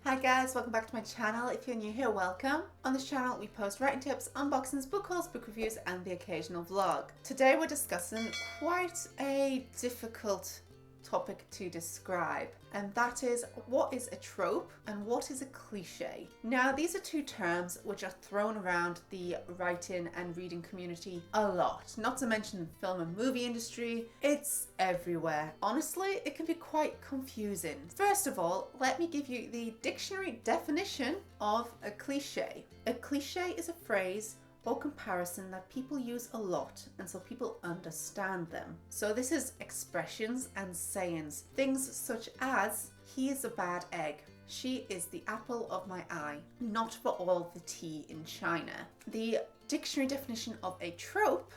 Hi guys, welcome back to my channel. If you're new here, welcome. On this channel we post writing tips, unboxings, book hauls, book reviews and the occasional vlog. Today we're discussing quite a difficult topic to describe, and that is what is a trope and what is a cliche. Now these are two terms which are thrown around the writing and reading community a lot, not to mention the film and movie industry. It's everywhere. Honestly, it can be quite confusing. First of all, let me give you the dictionary definition of a cliche. A cliche is a phrase or comparison that people use a lot and so people understand them. So this is expressions and sayings. Things such as, he is a bad egg. She is the apple of my eye. Not for all the tea in China. The dictionary definition of a trope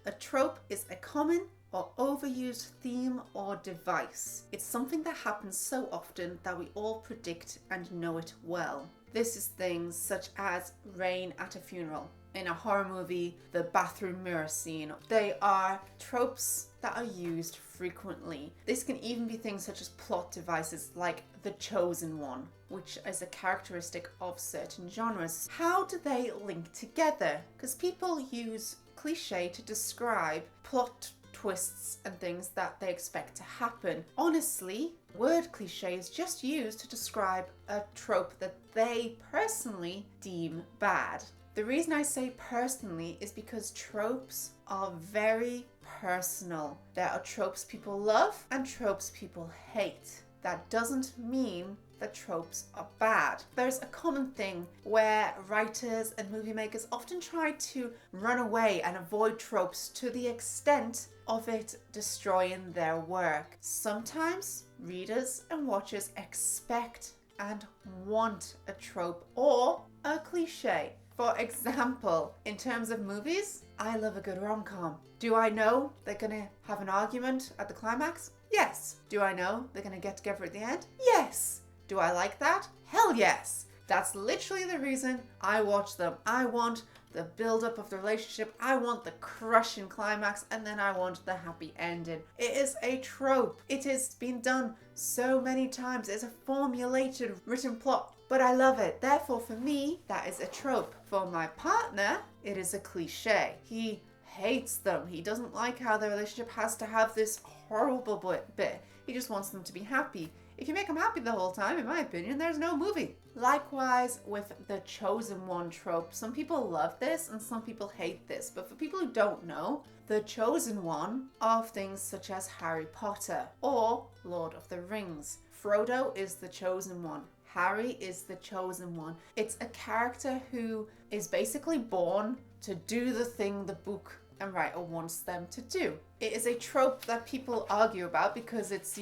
is a common or overused theme or device. It's something that happens so often that we all predict and know it well. This is things such as rain at a funeral. In a horror movie, the bathroom mirror scene. They are tropes that are used frequently. This can even be things such as plot devices like the chosen one, which is a characteristic of certain genres. How do they link together? Because people use cliche to describe plot twists and things that they expect to happen. Honestly, word cliche is just used to describe a trope that they personally deem bad. The reason I say personally is because tropes are very personal. There are tropes people love and tropes people hate. That doesn't mean that tropes are bad. There's a common thing where writers and movie makers often try to run away and avoid tropes to the extent of it destroying their work. Sometimes readers and watchers expect and want a trope or a cliche. For example, in terms of movies, I love a good rom-com. Do I know they're gonna have an argument at the climax? Yes. Do I know they're gonna get together at the end? Yes. Do I like that? Hell yes. That's literally the reason I watch them. I want the build-up of the relationship, I want the crushing climax, and then I want the happy ending. It is a trope. It has been done so many times. It's a formulated written plot, but I love it. Therefore, for me, that is a trope. For my partner, it is a cliche. He hates them. He doesn't like how their relationship has to have this horrible bit. He just wants them to be happy. If you make them happy the whole time, in my opinion, there's no movie. Likewise with the chosen one trope. Some people love this and some people hate this. But for people who don't know, the chosen one are things such as Harry Potter or Lord of the Rings. Frodo is the chosen one. Harry is the chosen one. It's a character who is basically born to do the thing the book and writer wants them to do. It is a trope that people argue about because it's,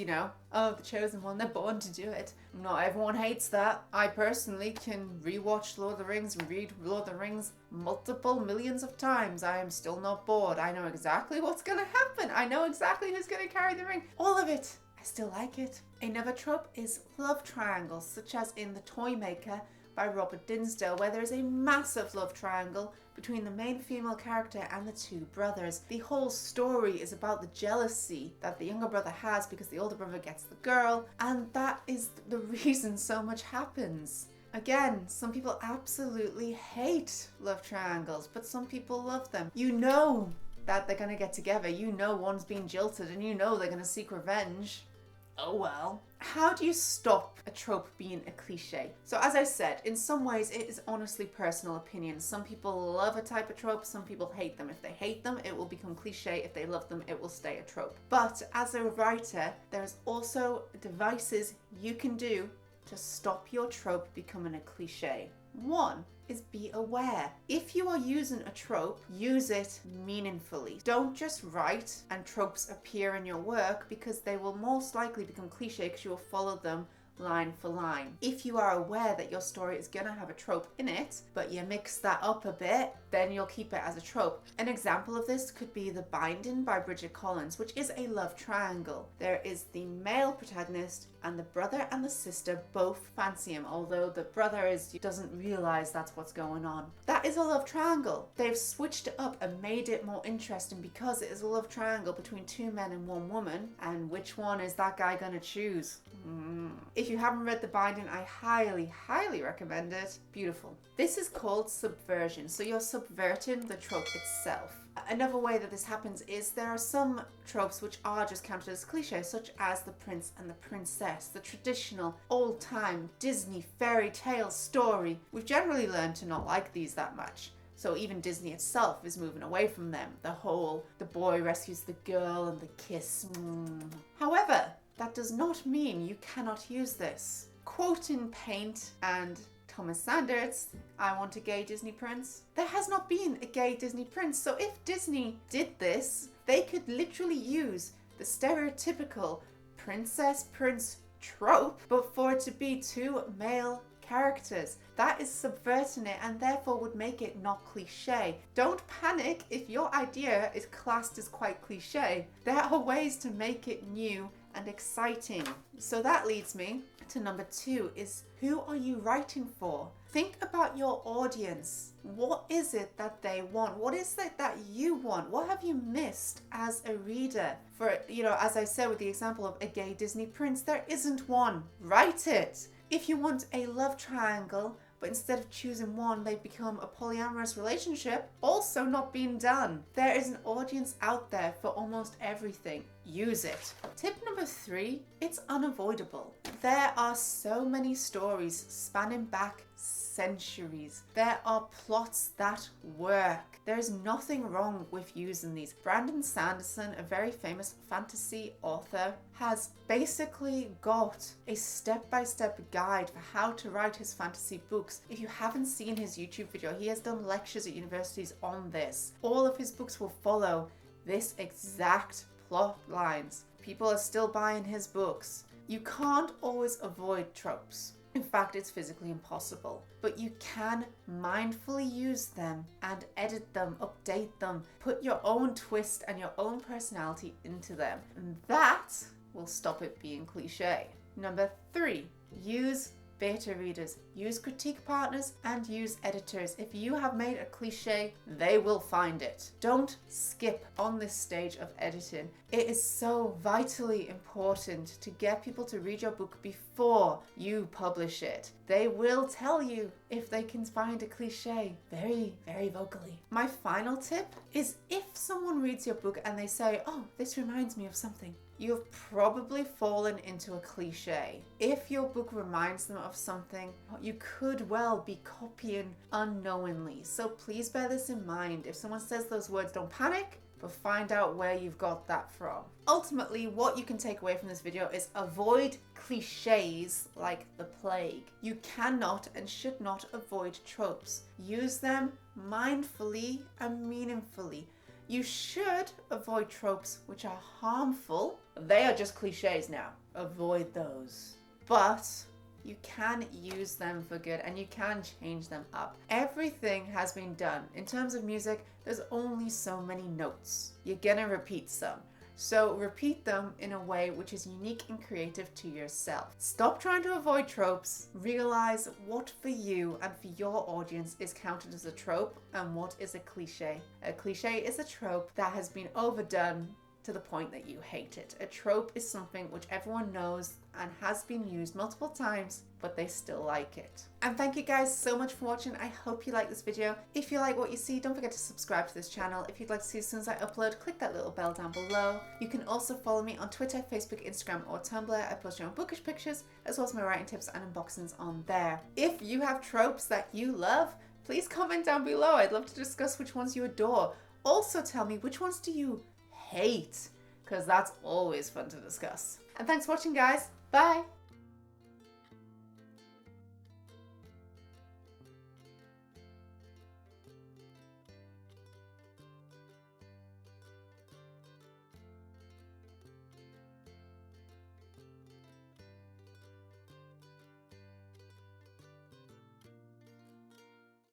oh, the chosen one, they're born to do it. Not everyone hates that. I personally can rewatch Lord of the Rings and read Lord of the Rings multiple millions of times. I am still not bored. I know exactly what's gonna happen. I know exactly who's gonna carry the ring. All of it. I still like it. Another trope is love triangles, such as in The Toy Maker by Robert Dinsdale, where there is a massive love triangle between the main female character and the two brothers. The whole story is about the jealousy that the younger brother has because the older brother gets the girl, and that is the reason so much happens. Again, some people absolutely hate love triangles, but some people love them. You know that they're gonna get together. You know one's being jilted and you know they're gonna seek revenge. Oh well. How do you stop a trope being a cliche? So as I said, in some ways it is honestly personal opinion. Some people love a type of trope, some people hate them. If they hate them, it will become cliche. If they love them, it will stay a trope. But as a writer, there's also devices you can do to stop your trope becoming a cliche. One is be aware. If you are using a trope, use it meaningfully. Don't just write and tropes appear in your work because they will most likely become cliche because you will follow them line for line. If you are aware that your story is gonna have a trope in it, but you mix that up a bit, then you'll keep it as a trope. An example of this could be The Binding by Bridget Collins, which is a love triangle. There is the male protagonist and the brother and the sister both fancy him, although the brother doesn't realize that's what's going on. That is a love triangle. They've switched it up and made it more interesting because it is a love triangle between two men and one woman, and which one is that guy gonna choose? If you haven't read The Binding, I highly recommend it. Beautiful. This is called subversion, so you're subverting the trope itself. Another way that this happens is there are some tropes which are just counted as cliches, such as the prince and the princess, the traditional old-time Disney fairy tale story. We've generally learned to not like these that much. So even Disney itself is moving away from them. The boy rescues the girl and the kiss. However, that does not mean you cannot use this. Quoting Paint and Thomas Sanderson, I want a gay Disney prince. There has not been a gay Disney prince, so if Disney did this, they could literally use the stereotypical princess-prince trope, but for it to be two male characters. That is subverting it and therefore would make it not cliche. Don't panic if your idea is classed as quite cliche. There are ways to make it new and exciting. So that leads me to number 2 is, who are you writing for? Think about your audience. What is it that they want? What is it that you want? What have you missed as a reader? For, as I said with the example of a gay Disney prince, there isn't one. Write it. If you want a love triangle, but instead of choosing one, they become a polyamorous relationship, also not being done. There is an audience out there for almost everything. Use it. Tip number 3, it's unavoidable. There are so many stories spanning back centuries. There are plots that work. There is nothing wrong with using these. Brandon Sanderson, a very famous fantasy author, has basically got a step-by-step guide for how to write his fantasy books. If you haven't seen his YouTube video, he has done lectures at universities on this. All of his books will follow this exact plot lines. People are still buying his books. You can't always avoid tropes. In fact, it's physically impossible, but you can mindfully use them and edit them, update them, put your own twist and your own personality into them. And that will stop it being cliche. Number 3, use beta readers, use critique partners, and use editors. If you have made a cliche, they will find it. Don't skip on this stage of editing. It is so vitally important to get people to read your book before you publish it. They will tell you if they can find a cliche very vocally. My final tip is, if someone reads your book and they say, oh, this reminds me of something, you've probably fallen into a cliche. If your book reminds them of something, you could well be copying unknowingly. So please bear this in mind. If someone says those words, don't panic, but find out where you've got that from. Ultimately, what you can take away from this video is avoid cliches like the plague. You cannot and should not avoid tropes. Use them mindfully and meaningfully. You should avoid tropes which are harmful. They are just cliches now. Avoid those. But you can use them for good and you can change them up. Everything has been done. In terms of music, there's only so many notes. You're gonna repeat some. So repeat them in a way which is unique and creative to yourself. Stop trying to avoid tropes. Realize what for you and for your audience is counted as a trope and what is a cliche. A cliche is a trope that has been overdone to the point that you hate it. A trope is something which everyone knows and has been used multiple times, but they still like it. And thank you guys so much for watching. I hope you like this video. If you like what you see, don't forget to subscribe to this channel. If you'd like to see as soon as I upload, click that little bell down below. You can also follow me on Twitter, Facebook, Instagram, or Tumblr. I post your own bookish pictures, as well as my writing tips and unboxings on there. If you have tropes that you love, please comment down below. I'd love to discuss which ones you adore. Also tell me, which ones do you hate? Because that's always fun to discuss. And thanks for watching, guys. Bye!